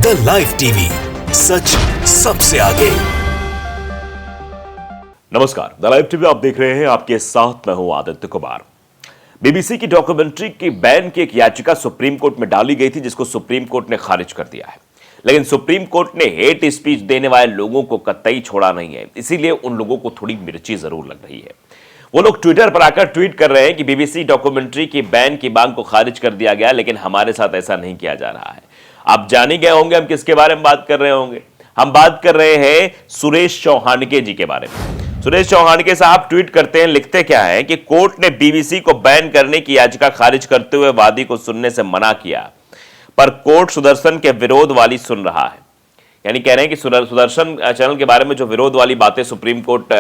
The live TV, सच सबसे आगे। नमस्कार, द लाइव टीवी आप देख रहे हैं। आपके साथ मैं हूं आदित्य कुमार। बीबीसी की डॉक्यूमेंट्री की बैन की एक याचिका सुप्रीम कोर्ट में डाली गई थी, जिसको सुप्रीम कोर्ट ने खारिज कर दिया है। लेकिन सुप्रीम कोर्ट ने हेट स्पीच देने वाले लोगों को कतई छोड़ा नहीं है, इसीलिए उन लोगों को थोड़ी मिर्ची जरूर लग रही है। वो लोग ट्विटर पर आकर ट्वीट कर रहे हैं कि बीबीसी डॉक्यूमेंट्री की बैन की मांग को खारिज कर दिया गया, लेकिन हमारे साथ ऐसा नहीं किया जा रहा है। आप जान ही गए होंगे हम किसके बारे में बात कर रहे होंगे। हम बात कर रहे हैं सुरेश चौहानके जी के बारे में। सुरेश चौहानके साहब ट्वीट करते हैं, लिखते क्या है कि कोर्ट ने बीबीसी को बैन करने की याचिका खारिज करते हुए वादी को सुनने से मना किया, पर कोर्ट सुदर्शन के विरोध वाली सुन रहा है। यानी कह रहे हैं कि सुदर्शन चैनल के बारे में जो विरोध वाली बातें सुप्रीम कोर्ट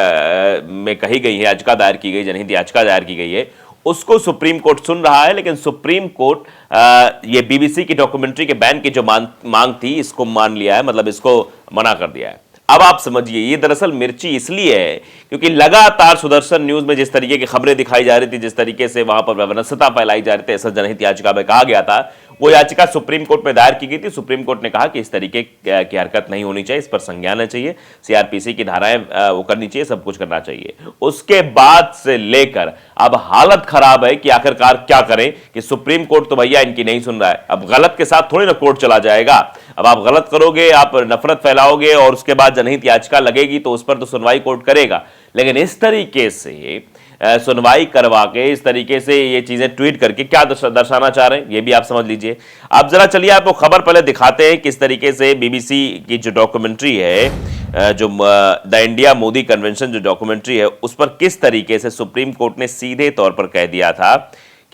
में कही गई है, याचिका दायर की गई, जनहित याचिका दायर की गई है, उसको सुप्रीम कोर्ट सुन रहा है। लेकिन सुप्रीम कोर्ट ये बीबीसी की डॉक्यूमेंट्री के बैन की जो मांग थी, इसको मान लिया है, मतलब इसको मना कर दिया है। अब आप समझिए, ये दरअसल मिर्ची इसलिए है क्योंकि लगातार सुदर्शन न्यूज में जिस तरीके की खबरें दिखाई जा रही थी, जिस तरीके से वहां पर वैमनस्यता फैलाई जा रही थी, ऐसा जनहित याचिका में कहा गया था, वो याचिका सुप्रीम कोर्ट में दायर की गई थी। सुप्रीम कोर्ट ने कहा कि इस तरीके की हरकत नहीं होनी चाहिए, इस पर संज्ञान लेना चाहिए, सीआरपीसी की धाराएं वो करनी चाहिए, सब कुछ करना चाहिए। उसके बाद से लेकर अब हालत खराब है कि आखिरकार क्या करें कि सुप्रीम कोर्ट तो भैया इनकी नहीं सुन रहा है। अब गलत के साथ थोड़ी ना कोर्ट चला जाएगा। अब आप गलत करोगे, आप नफरत फैलाओगे और उसके बाद जनहित याचिका लगेगी तो उस पर तो सुनवाई कोर्ट करेगा। लेकिन इस तरीके से सुनवाई करवा के, इस तरीके से ये चीजें ट्वीट करके क्या दर्शाना चाह रहे हैं, ये भी आप समझ लीजिए। अब जरा चलिए आपको खबर पहले दिखाते हैं किस तरीके से बीबीसी की जो डॉक्यूमेंट्री है, जो द इंडिया मोदी कन्वेंशन जो डॉक्यूमेंट्री है, उस पर किस तरीके से सुप्रीम कोर्ट ने सीधे तौर पर कह दिया था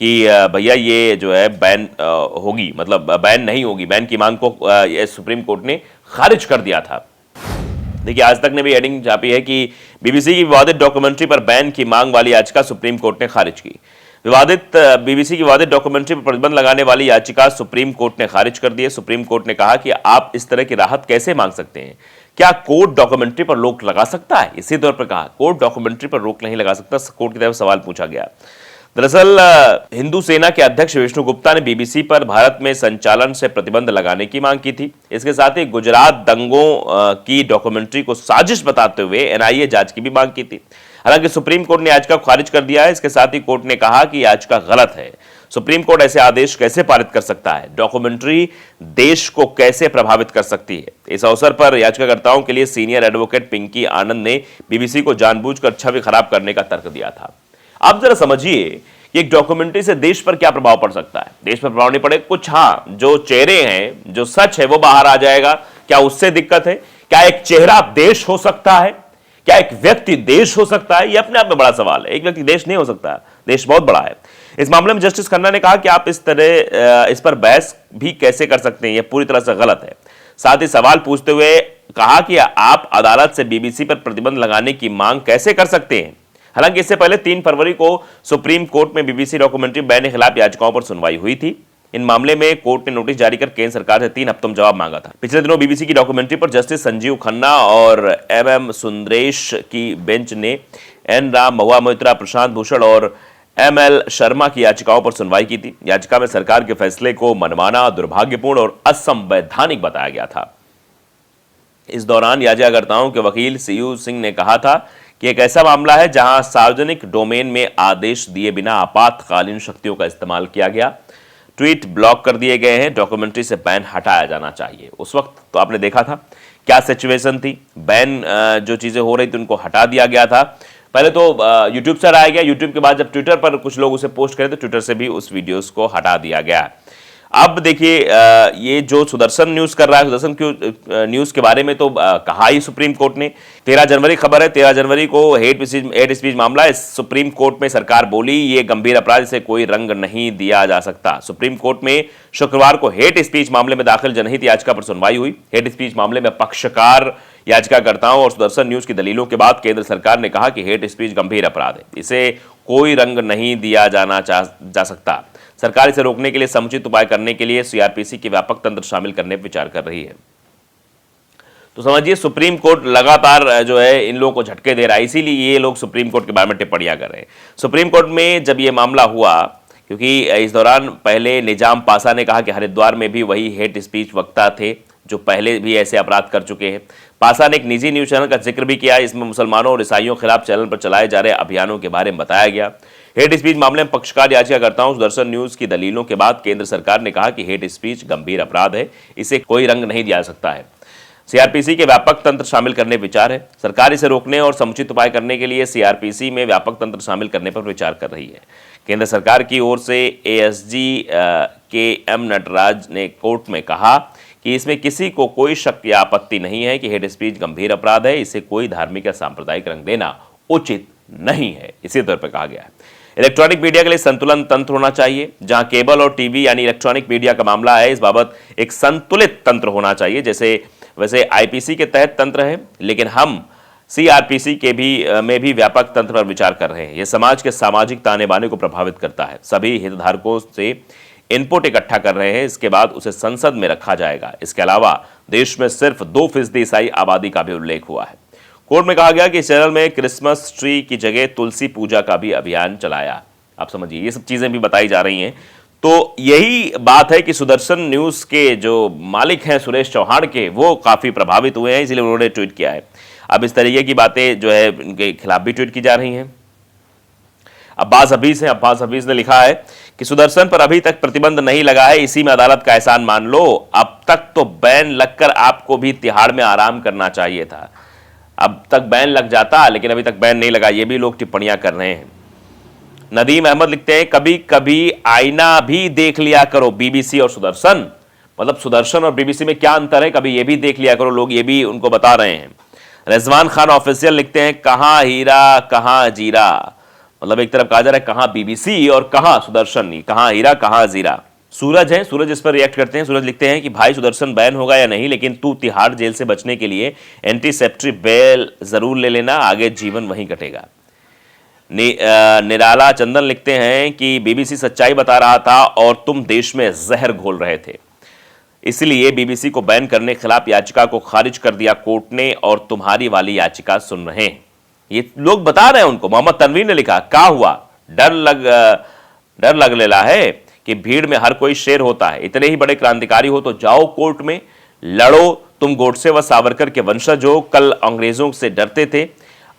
कि भैया ये जो है बैन होगी, मतलब बैन नहीं होगी। बैन की मांग को सुप्रीम कोर्ट ने खारिज कर दिया था। देखिए, आज तक ने भी हेडिंग छापी है कि बीबीसी की विवादित डॉक्यूमेंट्री पर बैन की मांग वाली याचिका सुप्रीम कोर्ट ने खारिज की। बीबीसी की विवादित डॉक्यूमेंट्री पर प्रतिबंध लगाने वाली याचिका सुप्रीम कोर्ट ने खारिज कर दी है। सुप्रीम कोर्ट ने कहा कि आप इस तरह की राहत कैसे मांग सकते हैं? क्या कोर्ट डॉक्यूमेंट्री पर रोक लगा सकता है? इसी तौर पर कहा कोर्ट डॉक्यूमेंट्री पर रोक नहीं लगा सकता। कोर्ट की तरफ सवाल पूछा गया। दरअसल हिंदू सेना के अध्यक्ष विष्णु गुप्ता ने बीबीसी पर भारत में संचालन से प्रतिबंध लगाने की मांग की थी। इसके साथ ही गुजरात दंगों की डॉक्यूमेंट्री को साजिश बताते हुए एनआईए जांच की भी मांग की थी। हालांकि सुप्रीम कोर्ट ने याचिका खारिज कर दिया है। इसके साथ ही कोर्ट ने कहा कि याचिका गलत है। सुप्रीम कोर्ट ऐसे आदेश कैसे पारित कर सकता है? डॉक्यूमेंट्री देश को कैसे प्रभावित कर सकती है? इस अवसर पर याचिकाकर्ताओं के लिए सीनियर एडवोकेट पिंकी आनंद ने बीबीसी को जानबूझकर छवि खराब करने का तर्क दिया था। आप जरा समझिए कि एक डॉक्यूमेंट्री से देश पर क्या प्रभाव पड़ सकता है। देश पर प्रभाव नहीं पड़े, कुछ हाँ जो चेहरे हैं, जो सच है वो बाहर आ जाएगा। क्या उससे दिक्कत है? क्या एक चेहरा देश हो सकता है? क्या एक व्यक्ति देश हो सकता है? ये अपने आप में बड़ा सवाल है। एक व्यक्ति देश नहीं हो सकता, देश बहुत बड़ा है। इस मामले में जस्टिस खन्ना ने कहा कि आप इस पर बहस भी कैसे कर सकते हैं, यह पूरी तरह से गलत है। साथ ही सवाल पूछते हुए कहा कि आप अदालत से बीबीसी पर प्रतिबंध लगाने की मांग कैसे कर सकते हैं? हालांकि इससे पहले 3 फरवरी को सुप्रीम कोर्ट में बीबीसी डॉक्यूमेंट्री बैन के खिलाफ याचिकाओं पर सुनवाई हुई थी। इन मामले में कोर्ट ने नोटिस जारी कर केंद्र सरकार से 3 हफ्तों में जवाब मांगा था। पिछले दिनों बीबीसी की डॉक्यूमेंट्री पर जस्टिस संजीव खन्ना और एमएम सुंदरेश की बेंच ने एन राम, महुआ मोइत्रा, प्रशांत भूषण और एमएल शर्मा की याचिकाओं पर सुनवाई की थी। याचिका में सरकार के फैसले को मनमाना, दुर्भाग्यपूर्ण और असंवैधानिक बताया गया था। इस दौरान याचिकाकर्ताओं के वकील सीयू सिंह ने कहा था कि एक ऐसा मामला है जहां सार्वजनिक डोमेन में आदेश दिए बिना आपातकालीन शक्तियों का इस्तेमाल किया गया, ट्वीट ब्लॉक कर दिए गए हैं, डॉक्यूमेंट्री से बैन हटाया जाना चाहिए। उस वक्त तो आपने देखा था क्या सिचुएशन थी। बैन जो चीजें हो रही थी उनको हटा दिया गया था। पहले तो यूट्यूब से हटाया गया, यूट्यूब के बाद जब ट्विटर पर कुछ लोग उसे पोस्ट करें तो ट्विटर से भी उस वीडियोस को हटा दिया गया। अब देखिए, ये जो सुदर्शन न्यूज कर रहा है, सुदर्शन न्यूज के बारे में तो कहा ही सुप्रीम कोर्ट ने। 13 जनवरी खबर है, 13 जनवरी को हेट स्पीच मामला है। सुप्रीम कोर्ट में सरकार बोली ये गंभीर अपराध से कोई रंग नहीं दिया जा सकता। सुप्रीम कोर्ट में शुक्रवार को हेट स्पीच मामले में दाखिल जनहित याचिका पर सुनवाई हुई। हेट स्पीच मामले में पक्षकार, याचिकाकर्ताओं और सुदर्शन न्यूज की दलीलों के बाद केंद्र सरकार ने कहा कि हेट स्पीच गंभीर अपराध है, इसे कोई रंग नहीं दिया जा सकता। सरकार इसे रोकने के लिए समुचित उपाय करने के लिए सीआरपीसी के व्यापक तंत्र शामिल करने पर विचार कर रही है। तो समझिए, सुप्रीम कोर्ट लगातार जो है इन लोगों को झटके दे रहा है, इसीलिए ये लोग सुप्रीम कोर्ट के बारे में टिप्पणियां कर रहे हैं। सुप्रीम कोर्ट में जब ये मामला हुआ, क्योंकि इस दौरान पहले निजाम पासा ने कहा कि हरिद्वार में भी वही हेट स्पीच वक्ता थे जो पहले भी ऐसे अपराध कर चुके हैं। पासा ने एक निजी न्यूज चैनल का जिक्र भी किया, इसमें मुसलमानों और ईसाइयों के खिलाफ चैनल पर चलाए जा रहे अभियानों के बारे में बताया गया। हेट स्पीच मामले में पक्षकार याचिकाकर्ताओं सुदर्शन न्यूज की दलीलों के बाद केंद्र सरकार ने कहा कि हेट स्पीच गंभीर अपराध है, इसे कोई रंग नहीं दिया जा सकता है। सीआरपीसी के व्यापक तंत्र शामिल करने विचार है। सरकार इसे रोकने और समुचित उपाय करने के लिए सीआरपीसी में व्यापक तंत्र शामिल करने पर विचार कर रही है। केंद्र सरकार की ओर से एएसजी के एम नटराज ने कोर्ट में कहा कि इसमें किसी को कोई शक या आपत्ति नहीं है कि हेट स्पीच गंभीर अपराध है, इसे कोई धार्मिक या सांप्रदायिक रंग देना उचित नहीं है। इसी तौर पर कहा गया है इलेक्ट्रॉनिक मीडिया के लिए संतुलन तंत्र होना चाहिए। जहां केबल और टीवी यानी इलेक्ट्रॉनिक मीडिया का मामला है, इस बाबत एक संतुलित तंत्र होना चाहिए। जैसे वैसे आईपीसी के तहत तंत्र है, लेकिन हम सीआरपीसी के में भी व्यापक तंत्र पर विचार कर रहे हैं। यह समाज के सामाजिक ताने बाने को प्रभावित करता है। सभी हितधारकों से इनपुट इकट्ठा कर रहे हैं, इसके बाद उसे संसद में रखा जाएगा। इसके अलावा देश में सिर्फ 2% ईसाई आबादी का भी उल्लेख हुआ है। कोर्ट में कहा गया कि इस चैनल में क्रिसमस ट्री की जगह तुलसी पूजा का भी अभियान चलाया। आप समझिए, ये सब चीजें भी बताई जा रही हैं। तो यही बात है कि सुदर्शन न्यूज के जो मालिक हैं सुरेश चौहान के, वो काफी प्रभावित हुए हैं, इसलिए उन्होंने ट्वीट किया है। अब इस तरीके की बातें जो है उनके खिलाफ भी ट्वीट की जा रही हैं। अब्बास हफीज ने लिखा है कि सुदर्शन पर अभी तक प्रतिबंध नहीं लगा है, इसी में अदालत का एहसान मान लो। अब तक तो बैन लगकर आपको भी तिहाड़ में आराम करना चाहिए था। अब तक बैन लग जाता, लेकिन अभी तक बैन नहीं लगा, ये भी लोग टिप्पणियां कर रहे हैं। नदीम अहमद लिखते हैं कभी कभी आईना भी देख लिया करो, बीबीसी और सुदर्शन। मतलब सुदर्शन और बीबीसी में क्या अंतर है, कभी ये भी देख लिया करो। लोग ये भी उनको बता रहे हैं। रिजवान खान ऑफिशियल लिखते हैं कहां हीरा कहां जीरा। मतलब एक तरफ कहा जा रहा है कहां बीबीसी और कहां सुदर्शन, कहां हीरा कहां जीरा। सूरज है, सूरज इस पर रिएक्ट करते हैं। सूरज लिखते हैं कि भाई सुदर्शन बैन होगा या नहीं, लेकिन तू तिहाड़ जेल से बचने के लिए एंटीसेप्टिक बेल जरूर ले लेना, आगे जीवन वहीं कटेगा। निराला चंदन लिखते हैं कि बीबीसी सच्चाई बता रहा था और तुम देश में जहर घोल रहे थे, इसलिए बीबीसी को बैन करने के खिलाफ याचिका को खारिज कर दिया कोर्ट ने और तुम्हारी वाली याचिका सुन रहे हैं। ये लोग बता रहे हैं उनको। मोहम्मद तनवीर ने लिखा क्या हुआ, डर लग लेला है कि भीड़ में हर कोई शेर होता है। इतने ही बड़े क्रांतिकारी हो तो जाओ कोर्ट में लड़ो। तुम गोडसे व सावरकर के वंशज हो, कल अंग्रेजों से डरते थे,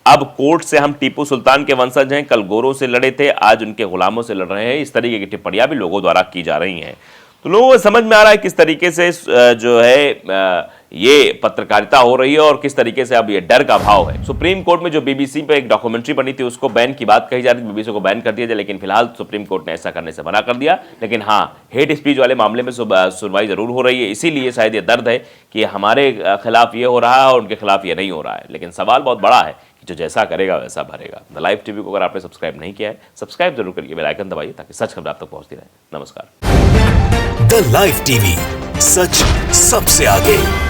अब कोर्ट से हम टीपू सुल्तान के वंशज हैं, कल गोरों से लड़े थे, आज उनके गुलामों से लड़ रहे हैं। इस तरीके की टिप्पणियां भी लोगों द्वारा की जा रही हैं। तो लोगों को समझ में आ रहा है किस तरीके से जो है ये पत्रकारिता हो रही है और किस तरीके से अब ये डर का भाव है। सुप्रीम कोर्ट में जो बीबीसी पे एक डॉक्यूमेंट्री बनी थी, उसको बैन की बात कही जा रही थी, बीबीसी को बैन कर दिया जाए, लेकिन फिलहाल सुप्रीम कोर्ट ने ऐसा करने से मना कर दिया। लेकिन हाँ, हेट स्पीच वाले मामले में सुनवाई जरूर हो रही है, इसीलिए शायद ये दर्द है कि हमारे खिलाफ ये हो रहा है और उनके खिलाफ ये नहीं हो रहा है। लेकिन सवाल बहुत बड़ा है कि जो जैसा करेगा वैसा भरेगा। द लाइव टीवी को अगर आपने सब्सक्राइब नहीं किया है, सब्सक्राइब जरूर करिए, बेल आइकन दबाइए ताकि सच खबर आप तक पहुंचती रहे। नमस्कार। द लाइव टीवी, सच सबसे आगे।